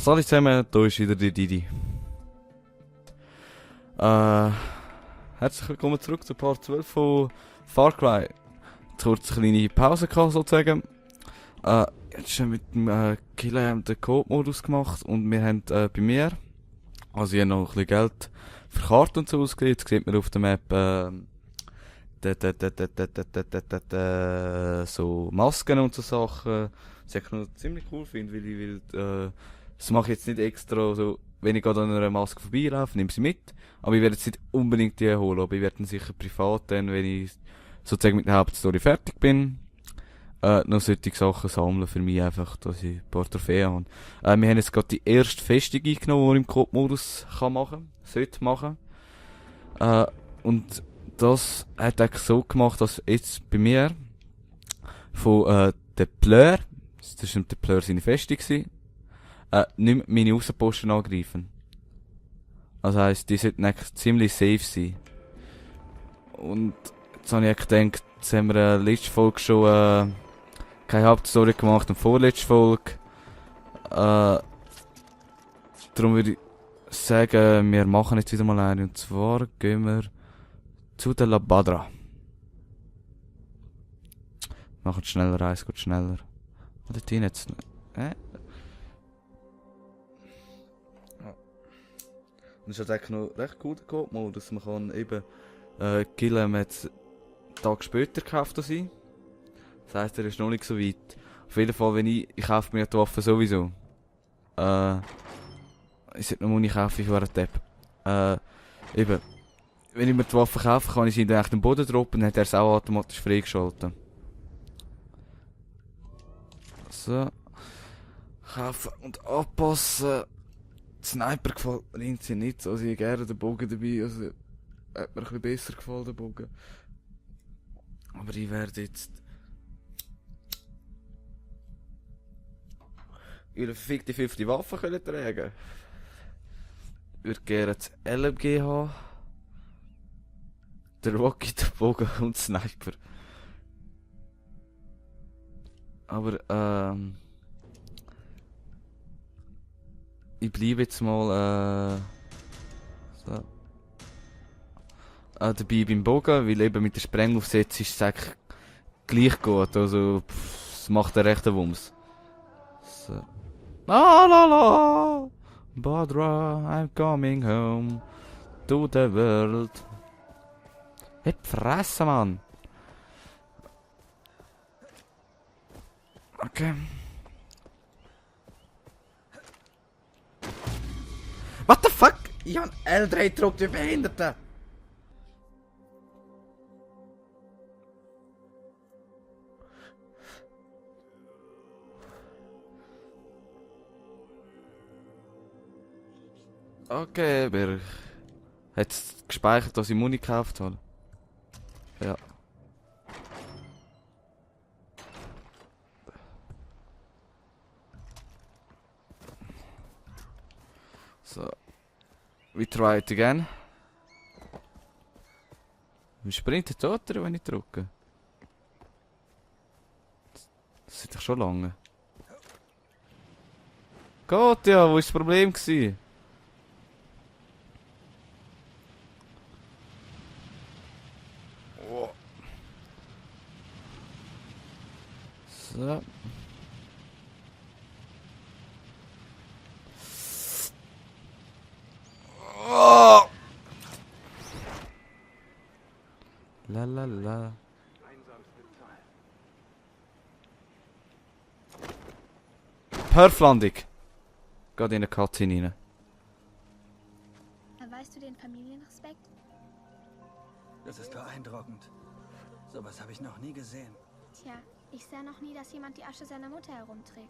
Salut zusammen, hier ist wieder der Didi. Herzlich willkommen zurück zu Part 12 von Far Cry. Jetzt kurz eine kleine Pause gehabt, sozusagen. Jetzt schon mit dem Killer haben den Coop-Modus gemacht und wir haben bei mir, also ich habe noch ein bisschen Geld für Karten und so ausgegeben. Jetzt sieht man auf der Map so Masken und so Sachen. Was ich noch ziemlich cool finde, weil das mache ich jetzt nicht extra so, wenn ich gerade an einer Maske vorbeilaufe, nehme sie mit. Aber ich werde jetzt nicht unbedingt die holen, aber ich werde dann sicher privat dann, wenn ich sozusagen mit der Hauptstory fertig bin, noch solche Sachen sammeln für mich einfach, dass ich ein paar Trophäen habe. Wir haben jetzt gerade die erste Festung eingenommen, die man im Coop-Modus sollte machen. Und das hat eigentlich so gemacht, dass jetzt bei mir von der Pleur, das war der Pleur seine Festung, nicht mehr meine Aussenposten angreifen. Das heisst, die sollten eigentlich ziemlich safe sein. Und jetzt habe ich gedacht, jetzt haben wir letzte Folge schon keine Hauptstory gemacht und vorletzte Folge. Darum würde ich sagen, wir machen jetzt wieder mal eine. Und zwar gehen wir zu der Labadra. Machen schneller, Reis geht schneller. Oder die jetzt? Und das ist eigentlich noch recht cool, der Coop-Modus. Man kann eben killen, man hat einen Tag später gekauft sein. Das heisst, er ist noch nicht so weit. Auf jeden Fall, wenn ich kaufe mir die Waffe sowieso. Ich sollte noch Muni kaufen, ich war ein Depp. Eben, wenn ich mir die Waffe kaufe, kann ich sie dann echt den Boden droppen, dann hat er es auch automatisch freigeschaltet. So. Kaufen und anpassen. Sniper gefällt mir irgendwie nicht, also ich gerne den Bogen dabei, also hat mir ein bisschen besser gefallen, der Bogen. Aber ich werde jetzt eine verfickte 50 Waffen können tragen. Ich würde gerne das LMG haben, der Rocket, der Bogen und Sniper. Aber ich bleibe jetzt mal so. Dabei beim Bogen, weil eben mit der Sprengaufsätze ist es eigentlich gleich gut, also es macht einen rechten Wumms. So. La la la, Badra, I'm coming home to the world. Hey, Fresse, Mann! Okay. What the fuck? Ich hab L3 gedruckt, wie Behinderte! Okay, aber hat es gespeichert, dass ich Muni gekauft habe? Ja. So. We try it again. Wie sprintet der oder wenn ich drücke? Das ist doch schon lange. Gott, ja, wo war das Problem gewesen? Oh. So. Oh. La la la. Perflandung. Geht in eine Cutscene rein. Erweist du den Familienrespekt? Das ist beeindruckend. Sowas habe ich noch nie gesehen. Tja, ich sah noch nie, dass jemand die Asche seiner Mutter herumträgt.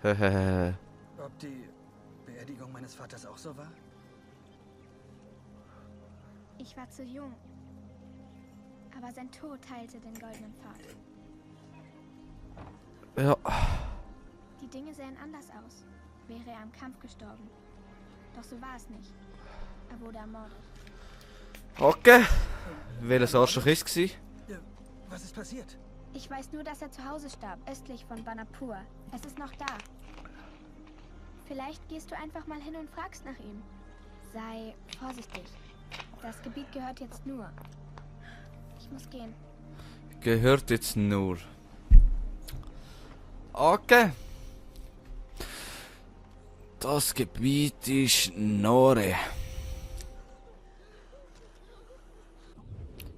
Hehehe. Ob die Beerdigung meines Vaters auch so war? Ich war zu jung. Aber sein Tod teilte den goldenen Pfad. Ja. Die Dinge sähen anders aus. Wäre er im Kampf gestorben. Doch so war es nicht. Er wurde ermordet. Okay. Welches Arschloch war es? Was ist passiert? Ich weiß nur, dass er zu Hause starb, östlich von Banapur. Es ist noch da. Vielleicht gehst du einfach mal hin und fragst nach ihm. Sei vorsichtig. Das Gebiet gehört jetzt nur. Ich muss gehen. Gehört jetzt nur. Okay. Das Gebiet ist Nore.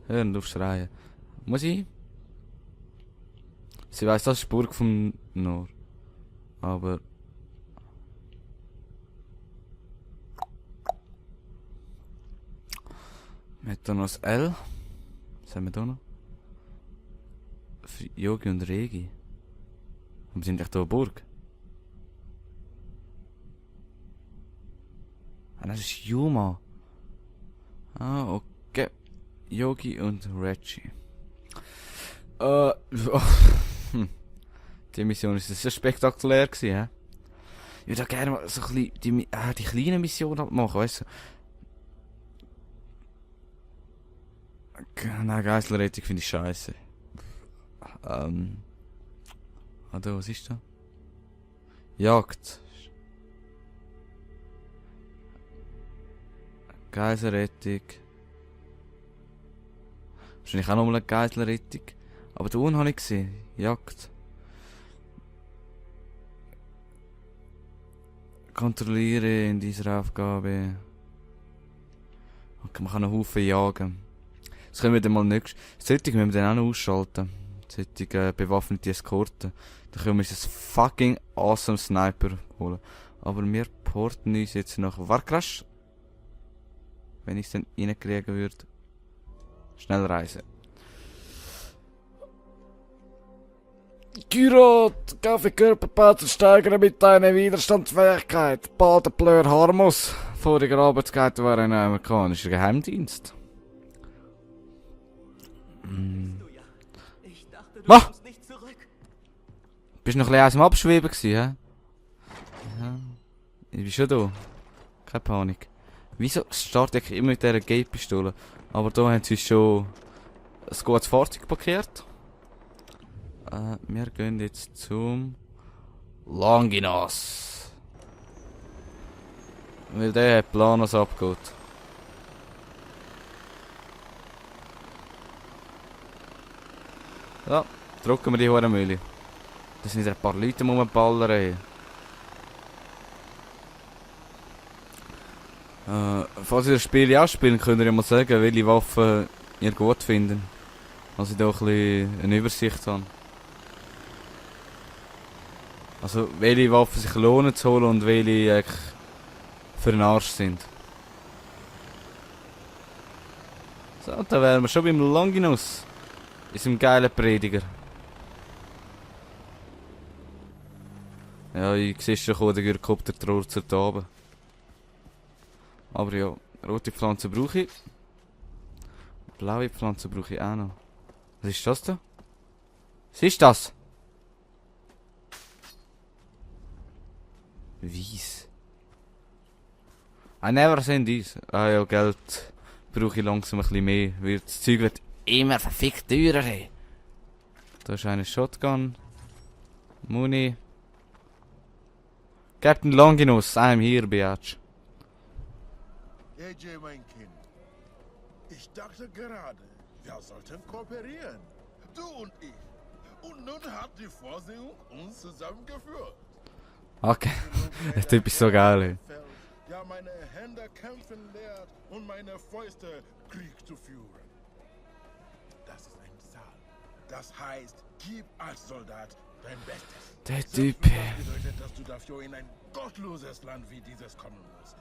Hören auf schreien. Muss ich? Sie weiss, das ist die Burg vom Nor. Aber... Wir haben hier noch das L. Was haben wir hier noch? Für Yogi und Regi. Wir sind echt hier eine Burg. Ah, das ist Yuma. Ah, okay. Yogi und Reggie. Die Mission ist sehr spektakulär gewesen, hä? Ich würde auch gerne mal so ein bisschen die kleinen Missionen halt machen, weißt du? Nein, Geiselrettung finde ich scheiße. Was ist da? Jagd. Geiselrettung. Wahrscheinlich auch nochmal eine Geiselrettung. Aber da unten habe ich gesehen. Jagd. Kontrolliere in dieser Aufgabe. Okay, man kann einen Haufen jagen. Das können wir dann mal nächstes. Solche müssen wir dann auch noch ausschalten. Solche bewaffnete Eskorten. Dann können wir uns ein fucking awesome Sniper holen. Aber wir porten uns jetzt nach Warkrash. Wenn ich es dann reinkriegen würde. Schnell reisen. Gyrot, Kaffeekörperpanzer steigern mit deiner Widerstandsfähigkeit. Badenpleur Harmus. Vorige Arbeitskeit war ein amerikanischer Geheimdienst. Was? Bist du noch ein bisschen aus dem Abschweben gewesen, hä? Ja. Ich bin schon da. Keine Panik. Wieso starte ich immer mit dieser Gate-Pistole? Aber da haben sie schon ein gutes Fahrzeug parkiert. Wir gehen jetzt zum Longinos. Weil der hat Planos abgeht. Ja, drücken wir die Hurenmühle. Das sind ein paar Leute rumballern, ey. Falls ihr das Spiel auch spielen, könnt ihr ja mal sagen, welche Waffen ihr gut findet. Also ich da ein bisschen eine Übersicht habe. Also welche Waffen sich lohnen zu holen und welche eigentlich für den Arsch sind. So, da wären wir schon beim Longinus. Unserem geilen Prediger. Ja, ich sehe schon, der Helikopter trauert oben. Aber ja, rote Pflanzen brauche ich. Blaue Pflanzen brauche ich auch noch. Was ist das da? Was ist das? Weiss. I never seen this. Ah ja, Geld brauche ich langsam ein bisschen mehr, weil das Zeug wird immer verfickt teurer. Ey. Da ist eine Shotgun. Muni. Captain Longinus, I'm here, biatch. AJ, mein Kind. Ich dachte gerade, wir sollten kooperieren. Du und ich. Und nun hat die Vorsehung uns zusammengeführt. Okay, der Typ ist so geil, ey. Der meine Hände kämpfen lehrt und meine Fäuste Krieg zu führen. Das ist ein Saal. Das heißt, gib als Soldat dein Bestes. Der Selbst Typ. wenn das bedeutet, dass du dafür in ein gottloses Land wie dieses kommen musst.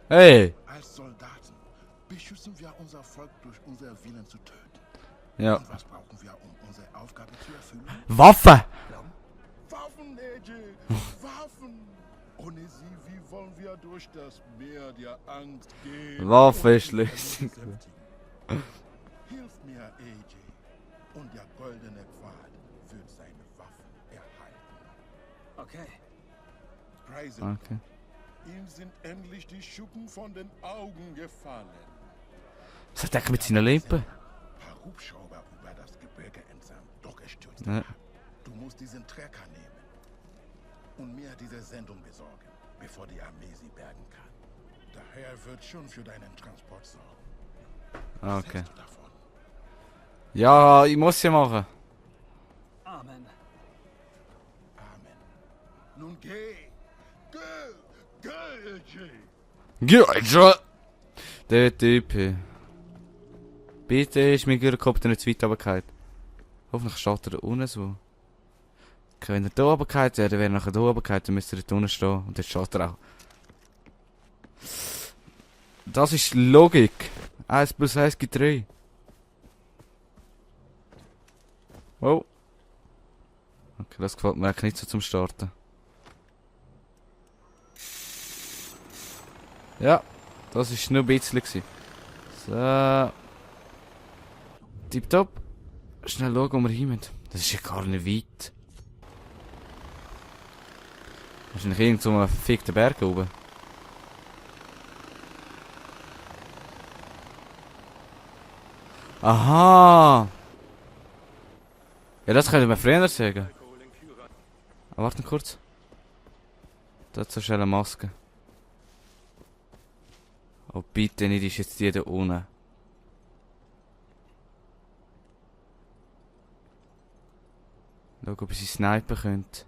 Hey! Als Soldaten beschützen wir unser Volk durch unser Willen zu töten. Ja. Und was brauchen wir, um unsere Aufgabe zu erfüllen? Waffe! Waffen, AJ! Waffen! Ohne sie, wie wollen wir durch das Meer der Angst gehen? Waffe und ist die schlüssig. Vernunft besänftigen? Hilf mir, AJ, und der goldene Pfad wird seine Waffen erhalten. Okay. Preisen. Okay. Ihm sind endlich die Schuppen von den Augen gefallen. Was hat der mit seiner Lampe? Ein paar Hubschrauber über das Gebirge entsandt, doch er stürzte Ja. ab. Du musst diesen Trecker nehmen. und mir diese Sendung besorgen, bevor die Armee sie bergen kann. Der Herr wird schon für deinen Transport sorgen. Was Okay. hältst du davon? Ja, ich muss ja machen. Amen. Amen. Nun geh! Geh! Geh, AJ! Ja, schon. Der Typ. Bitte ist mein Gyrokopter nicht zu weit runtergefallen. Hoffentlich steht er da unten so. Okay, wenn er da runtergefallen wäre, dann wäre er nachher da runtergefallen, dann müsste er da unten stehen. Und jetzt steht er auch. Das ist Logik. 1 plus 1 gibt 3. Oh. Okay, das gefällt mir eigentlich nicht so zum Starten. Ja, das war nur ein bisschen gewesen. So. Tipptopp. Schnell schauen, wo wir hin müssen. Das ist ja gar nicht weit. Wahrscheinlich irgend so einen verfickten Berg oben. Aha! Ja, das könnte man früher sagen. Aber warte kurz. Dazu schnell eine Maske. Oh, bitte nicht, ist jetzt die da unten. Schau, ob ich sie snipen könnte.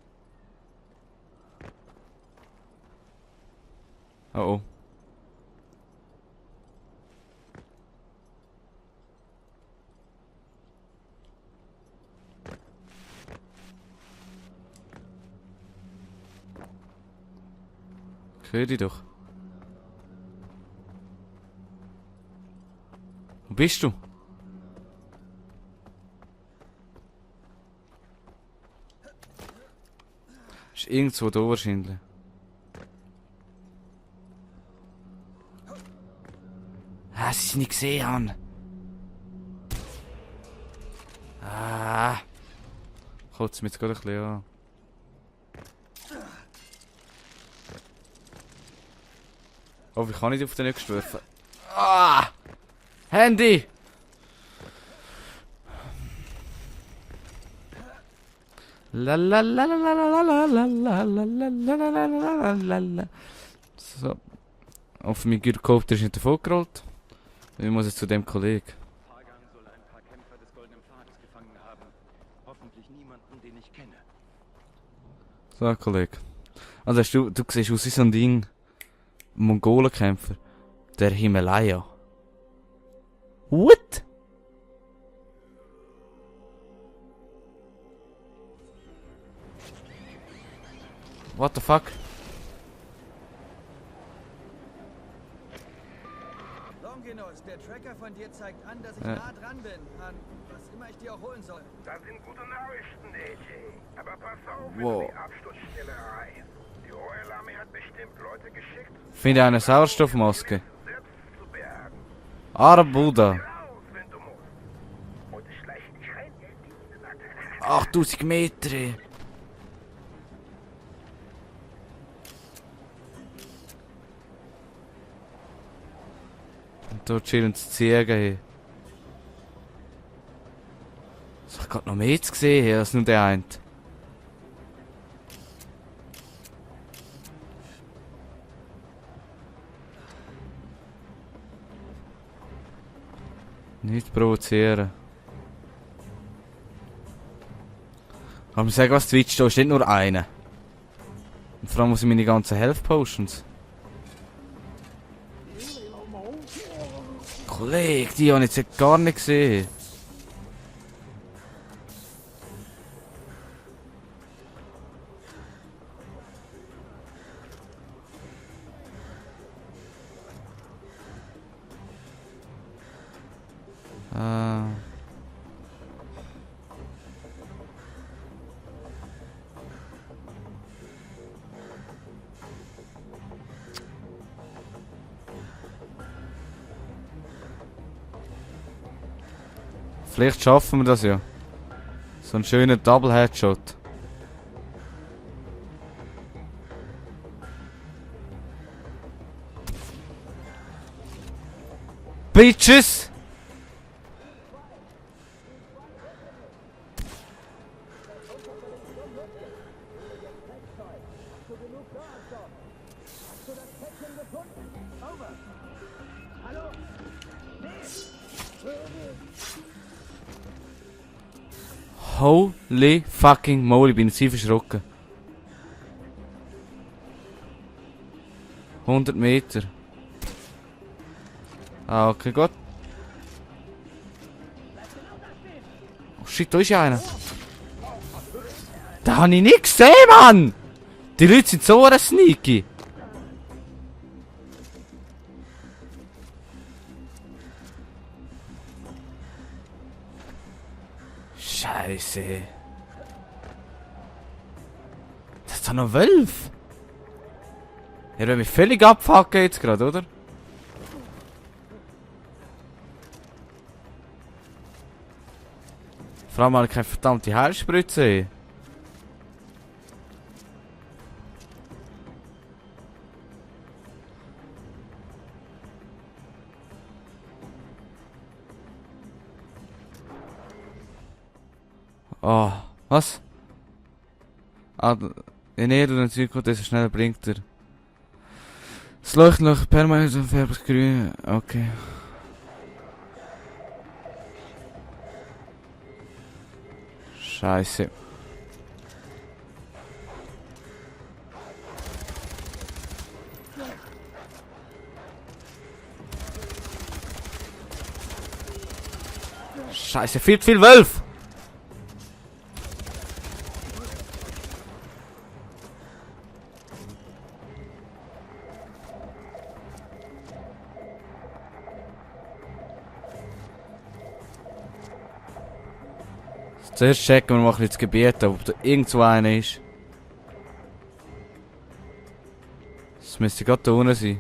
Oh oh. Ich höre dich doch. Wo bist du? Ist irgendwo da wahrscheinlich. Ah, sie nicht gesehen haben. Ah. Kotzt mich jetzt gerade ein bisschen an. Oh, wie kann ich auf den nicht werfen? Ah! Handy! La la la la la la la la la la la la la la la. So. Auf mein Gyrokopter ist nicht davongerollt. Ich muss jetzt zu dem Kollegen. Pagan soll ein paar Kämpfer des Goldenen Pfades gefangen haben. Hoffentlich niemanden, den ich kenne. So, Kollege. Also hast du siehst aus wie so ein Ding. Mongolenkämpfer. Der Himalaya. What? What the fuck? Longinus, der Tracker von dir zeigt an, dass ich nah dran bin. An was immer ich dir auch holen soll. Das sind gute Nachrichten, AJ. Aber pass auf, wenn Wow. du die Absturzstelle erreichst. Die Royal Army hat bestimmt Leute geschickt, Finde eine Sauerstoffmaske. selbst zu bergen. Arbuda. Raus, wenn du musst. Und ich schleiche dich rein, Geld in den Nacken. 8000 Meter. Und da chillen die Ziegen. Ich hab grad noch mehr zu sehen als nur der eine. Nicht provozieren. Aber ich sage, was Twitch da ist nicht nur einer. Und vor allem muss ich meine ganzen Health Potions. Kollege, die habe ich jetzt gar nicht gesehen. Vielleicht schaffen wir das ja. So ein schöner Double Headshot. Bitches! Holy fucking moly, bin ich so verschrocken. 100 Meter. Ah, okay, gut. Oh shit, da ist ja einer. Da habe ich nicht gesehen, Mann! Die Leute sind so sneaky. Scheiße. Das ist doch noch Wölfe. Er will mich völlig abfucken jetzt gerade, oder? Vor allem habe ich keine verdammte Heilspritze. Oh, was? Ah, je näher du den Süd kommst, desto schneller bringt er. Das Leuchtloch permanent und färbt grün. Okay. Scheiße. Scheiße, viel Wölf! Zuerst checken wir mal das Gebiet, ob da irgendwo einer ist. Das müsste gerade da unten sein.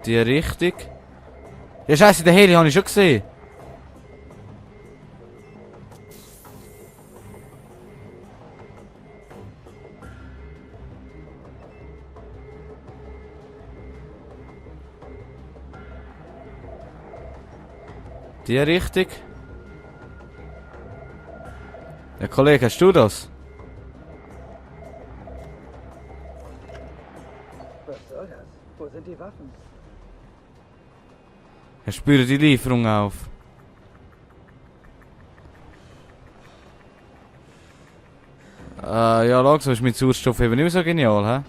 Die Richtung. Ja, scheiße, den Heli habe ich schon gesehen. Die Richtung. Ja, Kollege, hast du das? Was soll das? Wo sind die Waffen? Ich spüre die Lieferung auf. Ja, langsam ist mit Sauerstoff eben nicht mehr so genial, hä?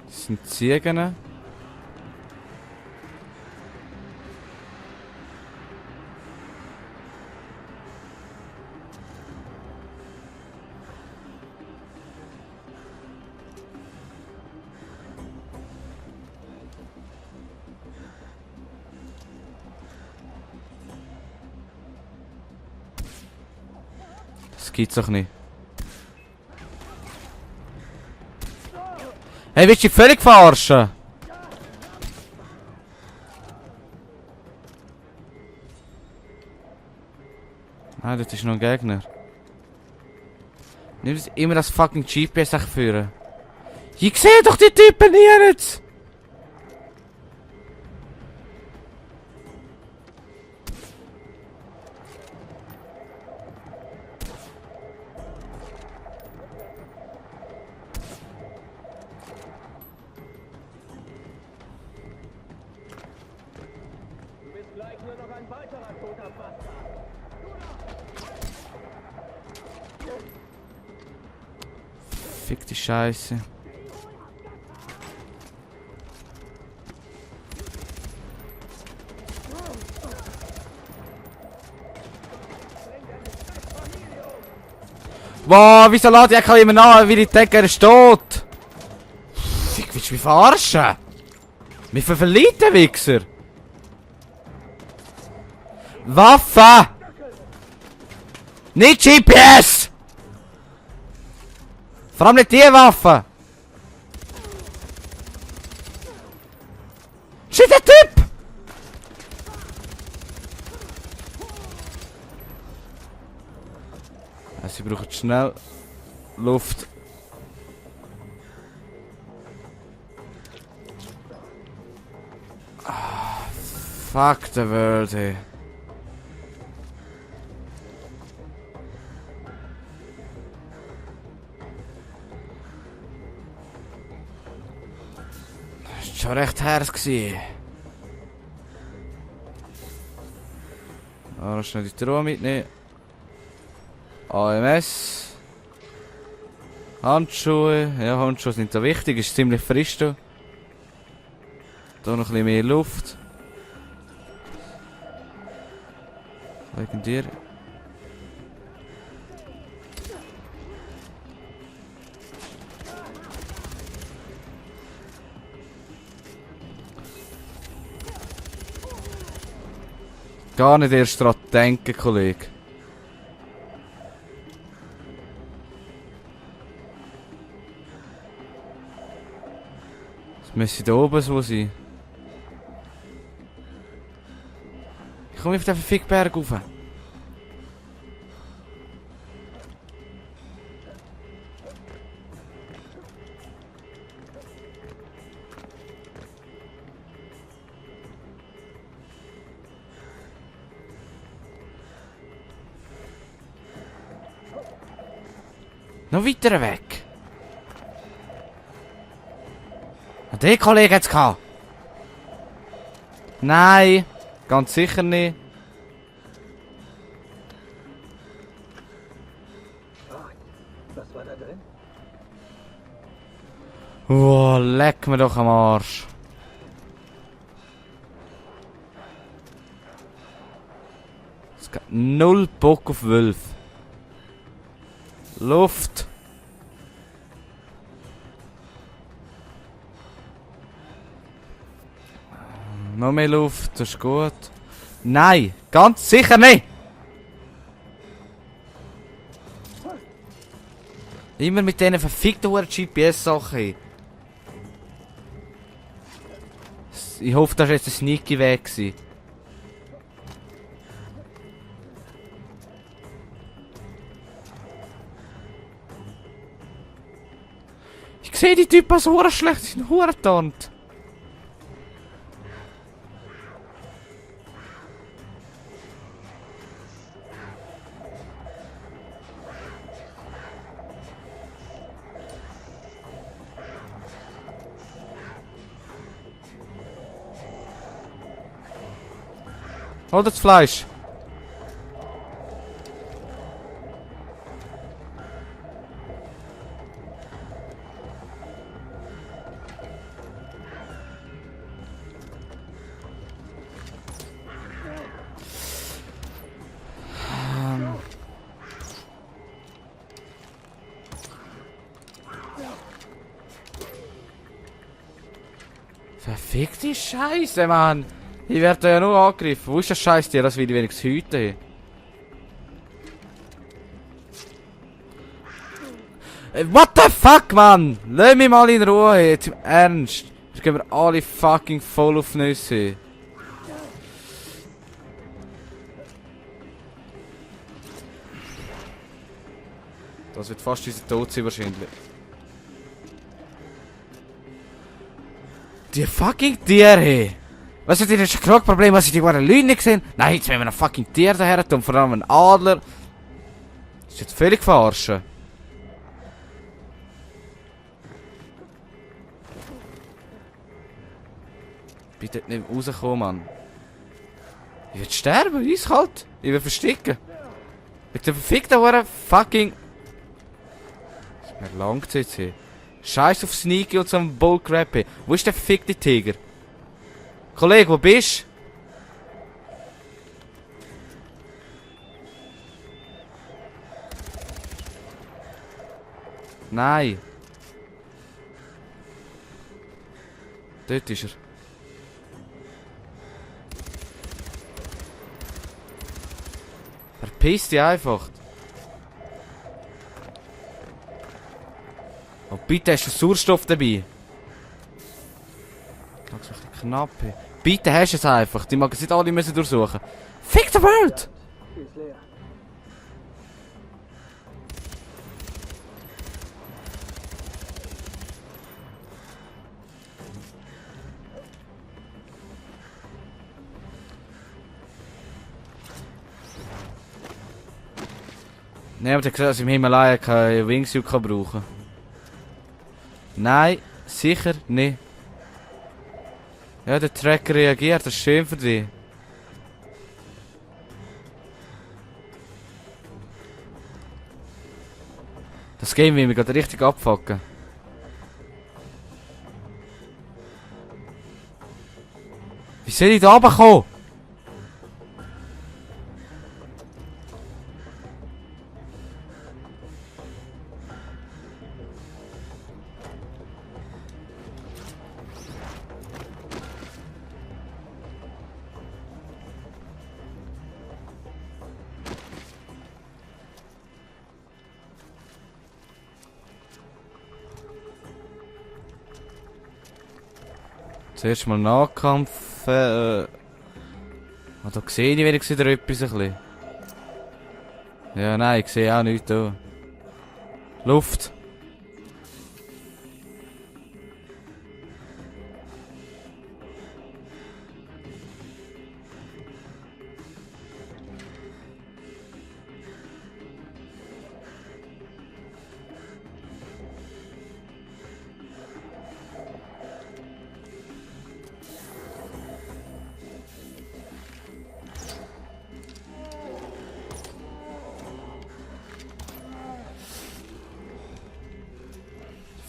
Das sind Ziegen. Das gibt's doch nicht. Hey, willst du dich völlig verarschen? Ah, das ist noch ein Gegner. Nimm immer das fucking GPS führen. Ich sehe doch die Typen hier jetzt! Fick die Scheiße. Wow, wieso lädt ich immer nach, wie die denken, er ist tot? Fick, willst du mich verarschen? Mich verliert der Wichser. Waffe! Nicht GPS! Vor allem nicht die Waffe! Shit, der Typ! Sie brauchen schnell Luft. Fuck the world, ey. Das war schon recht hart gewesen. Ah, schnell die Truhe mitnehmen. AMS. Handschuhe. Ja, Handschuhe sind da wichtig, ist ziemlich frisch da. Da noch ein bisschen mehr Luft. Wegen dir. Gar nicht erst daran denken, Kollege. Es müsste da oben so sein. Ich komme auf den verfickten Berg rauf. Noch weiter weg. Und der Kollege hat's gehabt. Nein, ganz sicher nicht. Was war da drin? Oh, leck mir doch am Arsch. Es gibt null Bock auf Wölfe. Luft. Noch mehr Luft, das ist gut. Nein, ganz sicher nicht. Immer mit diesen verfickten GPS-Sachen. Ich hoffe, das war jetzt ein sneaky Weg gewesen. Ich sehe die Typen so schlecht, sie sind Hurentant. Hol das Fleisch. Verfickte Scheiße, Mann! Ich werde ja nur angegriffen. Wo ist das Scheißtier? Das will ich wenigstens hüten. What the fuck, Mann? Lass mich mal in Ruhe, jetzt im Ernst. Jetzt gehen wir alle fucking voll auf Nüsse. Das wird fast unser Tod sein wahrscheinlich. Die fucking Tiere! Was ist denn das Krogproblem, was ich die waren Leute nicht gesehen? Nein, jetzt wollen wir ein fucking Tier daher tun, vor allem ein Adler. Das ist jetzt völlig verarschen. Bitte nicht rauskommen, Mann. Ich will sterben, eiskalt. Ich will versticken. Mit der verfickten Huren fucking... Das ist mir lang jetzt hier. Scheiß auf Sneaky und so ein Bullcrap. Wo ist der verfickte Tiger? Kollege, wo bist du? Nein. Dort ist er. Verpiss dich einfach. Oh, bitte hast du Sauerstoff dabei. Das ist ein bisschen knapp hier. Bitte hast du es einfach. Die mag es nicht alle müssen durchsuchen. Fick the world! Sie ist leer. Nein, aber der hat gesagt, dass ich im Himalaya kein Wingsuit kann brauchen. Nein, sicher nicht. Ja, der Tracker reagiert, das ist schön für dich. Das Game will mich gerade richtig abfucken. Wie soll ich da runterkommen? Zuerst mal Nahkampf. Da sehe ich wenigstens wieder etwas ein bisschen. Ja, nein, ich sehe auch nichts da. Luft.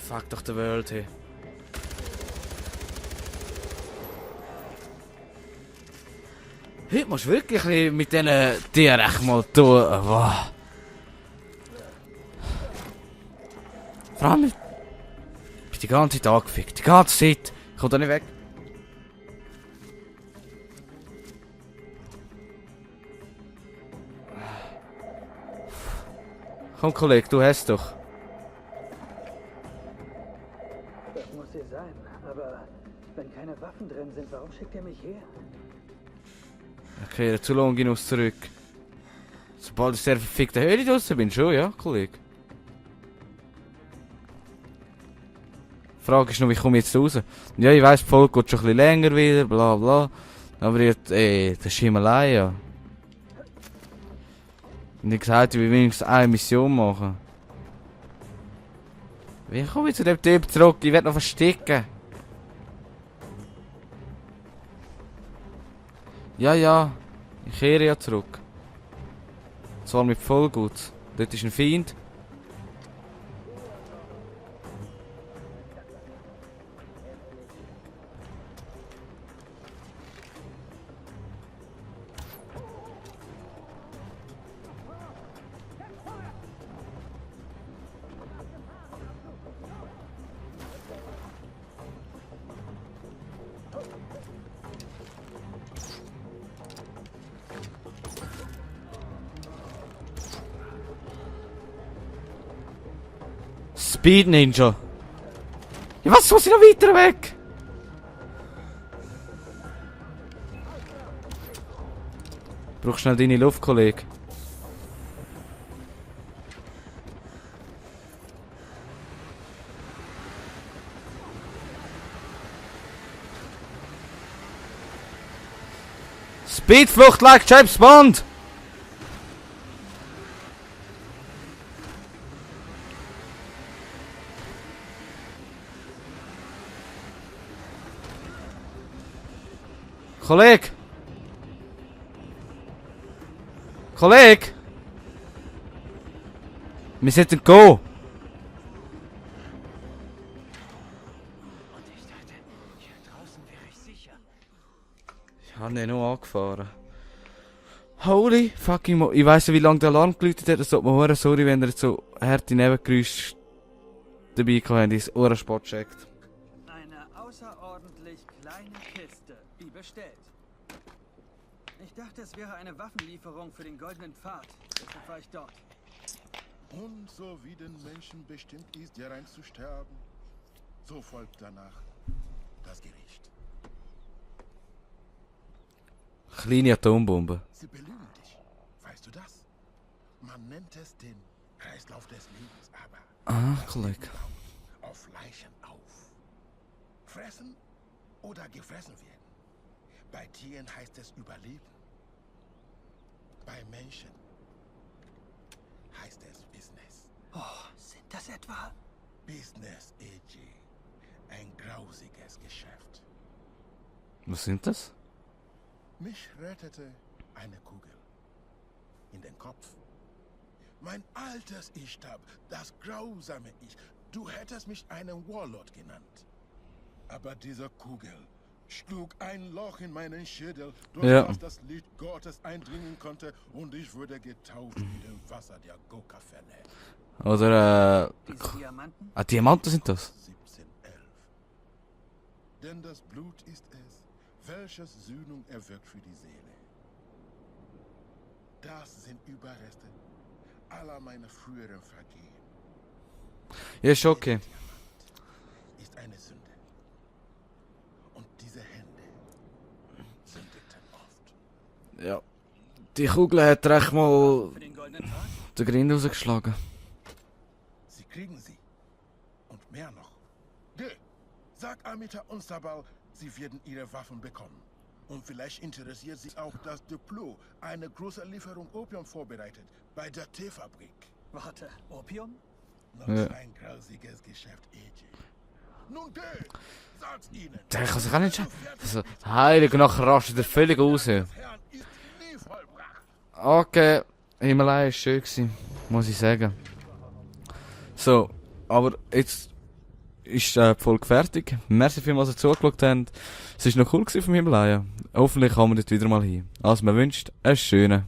Fuck doch die Welt, hey. Heute musst du wirklich mit diesen Tieren echt mal tun. Wow. Vor allem, ich bin die ganze Zeit angefickt. Die ganze Zeit. Ich komm da nicht weg. Komm, Kollege, du hast doch. Das muss hier sein, aber wenn keine Waffen drin sind, warum schickt er mich her? Ich kehre zu Longinus zurück. Sobald ich sehr verfickte Höhle draussen bin, schon, ja, Kollege. Die Frage ist nur, wie komme ich jetzt raus? Ja, ich weiss, die Folge geht schon ein bisschen länger wieder, bla bla. Aber jetzt, das ist Himalaya. Und ich gesagt, ich will wenigstens eine Mission machen. Wie komme ich zu dem Typ zurück? Ich werde noch verstecken. Ja, ja. Ich kehre ja zurück. Zwar mit Vollgut. Dort ist ein Feind. Speed Ninja. Ja, was muss ich noch weiter weg? Brauch schnell deine Luft, Kollege. Speedflucht like James Bond. Kollege! Kollege! Wir sollten gehen! Und ich dachte, hier draußen wäre ich sicher. Ich habe ihn noch angefahren. Holy fucking mo... Ich weiss nicht, wie lange der Alarm geläutet hat. Das tut mir hure sorry, wenn ihr jetzt so harte Nebengeräusche dabei gehabt habt, ins Ohrenspot checkt. Eine außerordentlich kleine Kiste, wie bestellt. Ich dachte, es wäre eine Waffenlieferung für den Goldenen Pfad. Deshalb war ich dort. Und so wie den Menschen bestimmt ist, hier rein zu sterben, so folgt danach das Gericht. Kleine Atombombe. Sie belügen dich. Weißt du das? Man nennt es den Kreislauf des Lebens, aber Ah, das Kollege. Leben baut auf Leichen auf. Fressen oder gefressen werden. Bei Tieren heißt es überleben. Bei Menschen heißt es Business. Oh, sind das etwa... Business, AJ. Ein grausiges Geschäft. Was sind das? Mich rettete eine Kugel in den Kopf. Mein altes Ich-Tab, das grausame Ich. Du hättest mich einen Warlord genannt. Aber diese Kugel schlug ein Loch in meinen Schädel, durch das Licht Gottes eindringen konnte, und ich wurde getaucht wie dem Wasser der Gokafenne. Oder, Diese Diamanten? ah, Diamanten sind das? 1711. Denn das Blut ist es, welches Sühnung erwirkt für die Seele. Das sind Überreste aller meiner früheren Vergehen. Ja, ist okay. Ist eine Sünde. Und diese Hände sündeten oft. Ja. Die Kugel hat recht mal Für den goldenen Pfad? den Grind rausgeschlagen. Sie kriegen sie. Und mehr noch. Geh, sag Amita und Sabal, sie werden ihre Waffen bekommen. Und vielleicht interessiert sie auch, dass Duplo eine große Lieferung Opium vorbereitet bei der Teefabrik. Warte, Opium? Noch Ja. so ein grausiges Geschäft, AJ. Nun geh, sag's ihnen. Der kann sich auch nicht also, heilig, nachher rastet er völlig raus. Des Herrn ist nie vollbracht. Okay, Himalaya war schön gewesen, muss ich sagen. So, aber jetzt ist die Folge fertig. Merci vielmals, dass ihr zugeschaut habt. Es war noch cool gewesen vom Himalaya. Hoffentlich kommen wir dort wieder mal hin. Also, man wünscht einen schönen